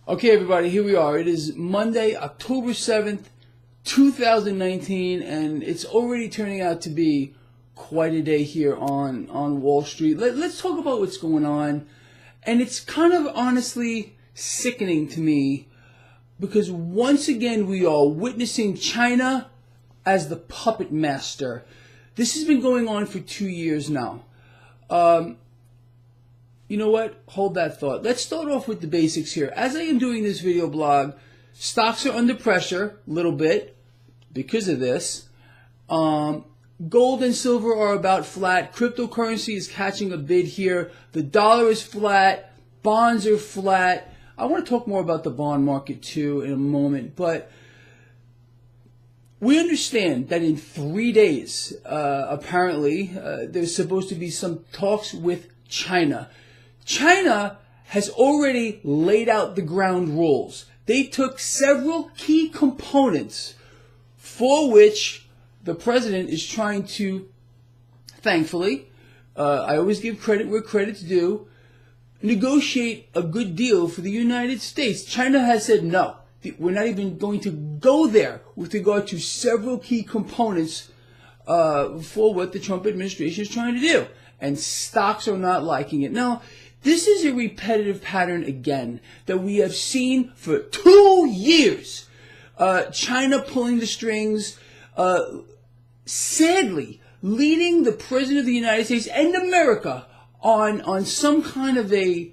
Okay, everybody, here we are. It is Monday, October 7th, 2019, and it's already turning out to be quite a day here on Wall Street. Let's talk about what's going on. And it's kind of honestly sickening to me because once again we are witnessing China as the puppet master. This has been going on for 2 years now. You know what? Hold that thought. Let's start off with the basics here. As I am doing this video blog, stocks are under pressure a little bit because of this. Gold and silver are about flat. Cryptocurrency is catching a bid here. The dollar is flat. Bonds are flat. I want to talk more about the bond market too in a moment. But we understand that in 3 days, apparently, there's supposed to be some talks with China. China has already laid out the ground rules. They took several key components for which the president is trying to, thankfully, I always give credit where credit's due, negotiate a good deal for the United States. China has said no. We're not even going to go there with regard to several key components for what the Trump administration is trying to do. And stocks are not liking it. Now, this is a repetitive pattern again that we have seen for 2 years. China pulling the strings, sadly leading the President of the United States and America on some kind of a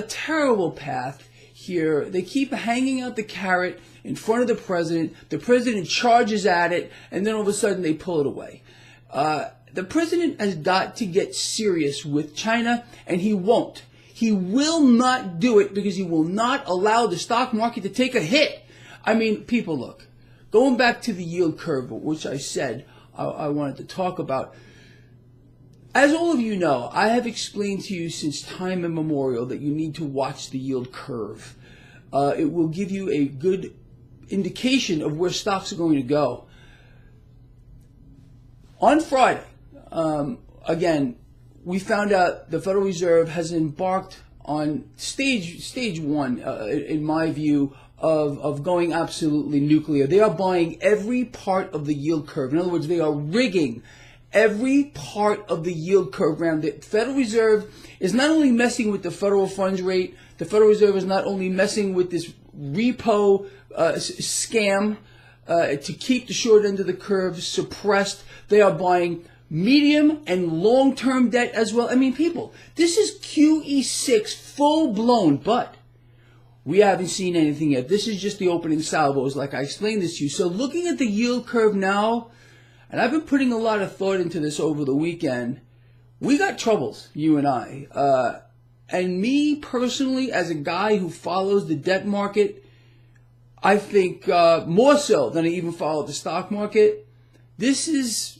terrible path here. They keep hanging out the carrot in front of the president charges at it, and then all of a sudden they pull it away. The president has got to get serious with China, and he won't. He will not do it because he will not allow the stock market to take a hit. I mean, people, look, going back to the yield curve, which I said I wanted to talk about. As all of you know, I have explained to you since time immemorial that you need to watch the yield curve. It will give you a good indication of where stocks are going to go. On Friday, again, we found out the Federal Reserve has embarked on stage one, in my view, of going absolutely nuclear. They are buying every part of the yield curve. In other words, they are rigging every part of the yield curve around. The Federal Reserve is not only messing with the federal funds rate, the Federal Reserve is not only messing with this repo scam to keep the short end of the curve suppressed. They are buying medium and long-term debt as well. I mean, people, this is QE6 full-blown, but we haven't seen anything yet. This is just the opening salvos, like I explained this to you. So looking at the yield curve now, and I've been putting a lot of thought into this over the weekend, we got troubles, you and I. And me personally, as a guy who follows the debt market, I think more so than I even follow the stock market, this is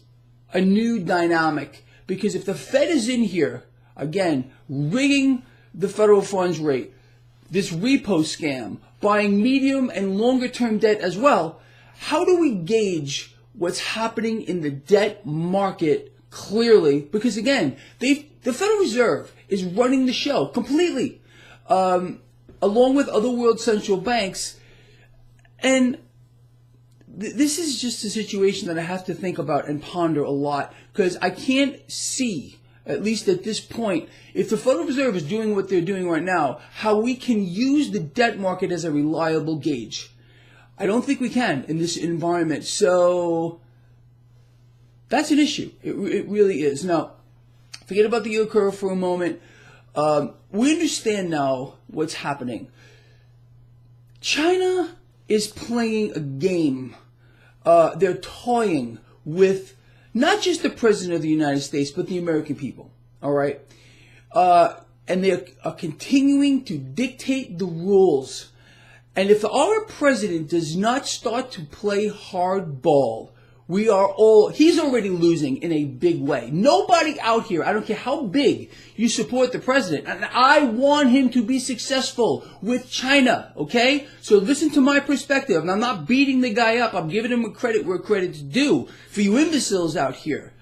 a new dynamic. Because if the Fed is in here, again, rigging the federal funds rate, this repo scam, buying medium and longer term debt as well, how do we gauge what's happening in the debt market clearly? Because again, the Federal Reserve is running the show completely, along with other world central banks. And this is just a situation that I have to think about and ponder a lot, because I can't see, at least at this point, if the Federal Reserve is doing what they're doing right now, how we can use the debt market as a reliable gauge. I don't think we can in this environment. So that's an issue. It really is. Now, forget about the yield curve for a moment. We understand now what's happening. China is playing a game. They're toying with not just the President of the United States, but the American people. All right? And they are continuing to dictate the rules. And if our president does not start to play hardball, he's already losing in a big way. Nobody out here, I don't care how big you support the president, and I want him to be successful with China, okay? So listen to my perspective, and I'm not beating the guy up. I'm giving him credit where credit's due for you imbeciles out here.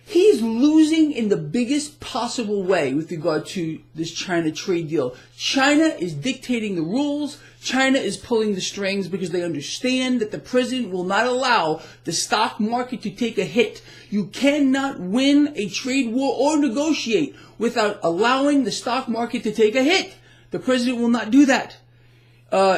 He's losing in the biggest possible way with regard to this China trade deal. China is dictating the rules. China is pulling the strings because they understand that the president will not allow the stock market to take a hit. You cannot win a trade war or negotiate without allowing the stock market to take a hit. The president will not do that.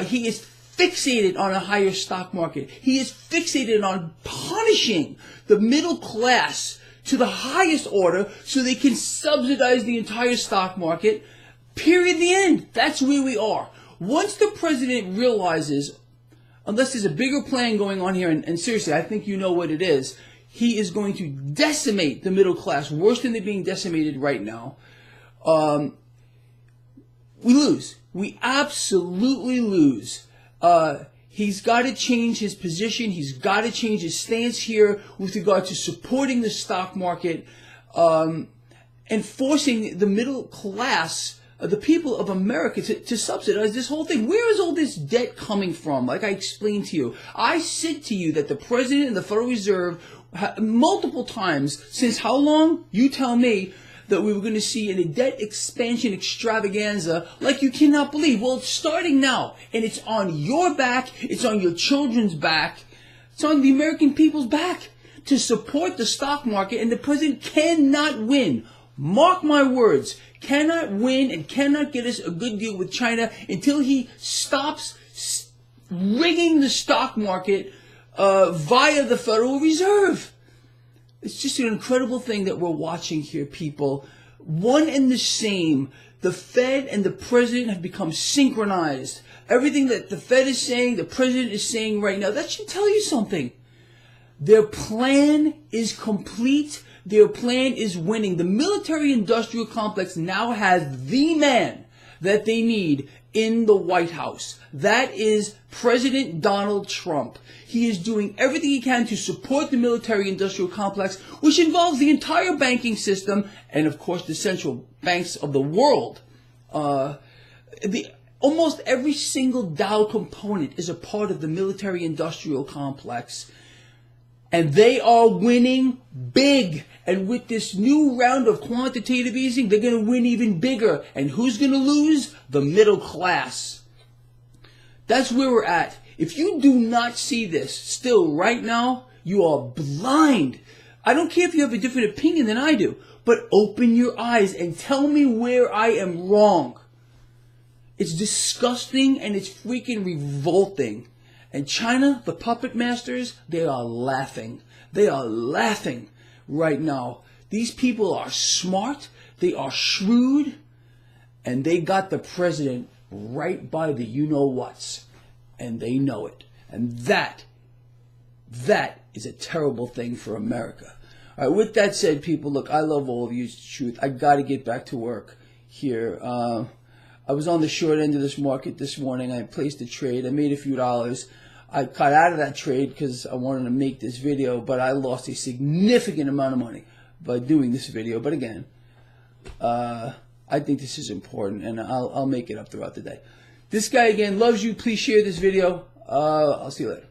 He is fixated on a higher stock market. He is fixated on punishing the middle class to the highest order so they can subsidize the entire stock market. Period. The end. That's where we are. Once the president realizes, unless there's a bigger plan going on here, and seriously, I think you know what it is, he is going to decimate the middle class worse than they're being decimated right now. We lose. We absolutely lose. He's got to change his position. He's got to change his stance here with regard to supporting the stock market and forcing the middle class, the people of America, to subsidize this whole thing. Where is all this debt coming from? Like I explained to you, I said to you that the president and the Federal Reserve multiple times, since how long? You tell me. That we were going to see a debt expansion extravaganza like you cannot believe. Well, it's starting now, and it's on your back, it's on your children's back, it's on the American people's back to support the stock market, and the president cannot win. Mark my words, cannot win and cannot get us a good deal with China until he stops rigging the stock market via the Federal Reserve. It's just an incredible thing that we're watching here, people. One and the same. The Fed and the president have become synchronized. Everything that the Fed is saying, the president is saying right now, that should tell you something. Their plan is complete. Their plan is winning. The military-industrial complex now has the man that they need in the White House. That is President Donald Trump. He is doing everything he can to support the military-industrial complex, which involves the entire banking system and, of course, the central banks of the world. Almost every single Dow component is a part of the military-industrial complex. And they are winning big. And with this new round of quantitative easing, they're going to win even bigger. And who's going to lose? The middle class. That's where we're at. If you do not see this still right now, you are blind. I don't care if you have a different opinion than I do, but open your eyes and tell me where I am wrong. It's disgusting and it's freaking revolting. And China, the puppet masters, they are laughing. They are laughing right now. These people are smart, they are shrewd, and they got the president right by the you-know-whats. And they know it. And that is a terrible thing for America. All right, with that said, people, look, I love all of you. It's the truth. I got to get back to work here. I was on the short end of this market this morning. I placed a trade. I made a few dollars. I cut out of that trade because I wanted to make this video, but I lost a significant amount of money by doing this video. But again, I think this is important, and I'll make it up throughout the day. This guy, again, loves you. Please share this video. I'll see you later.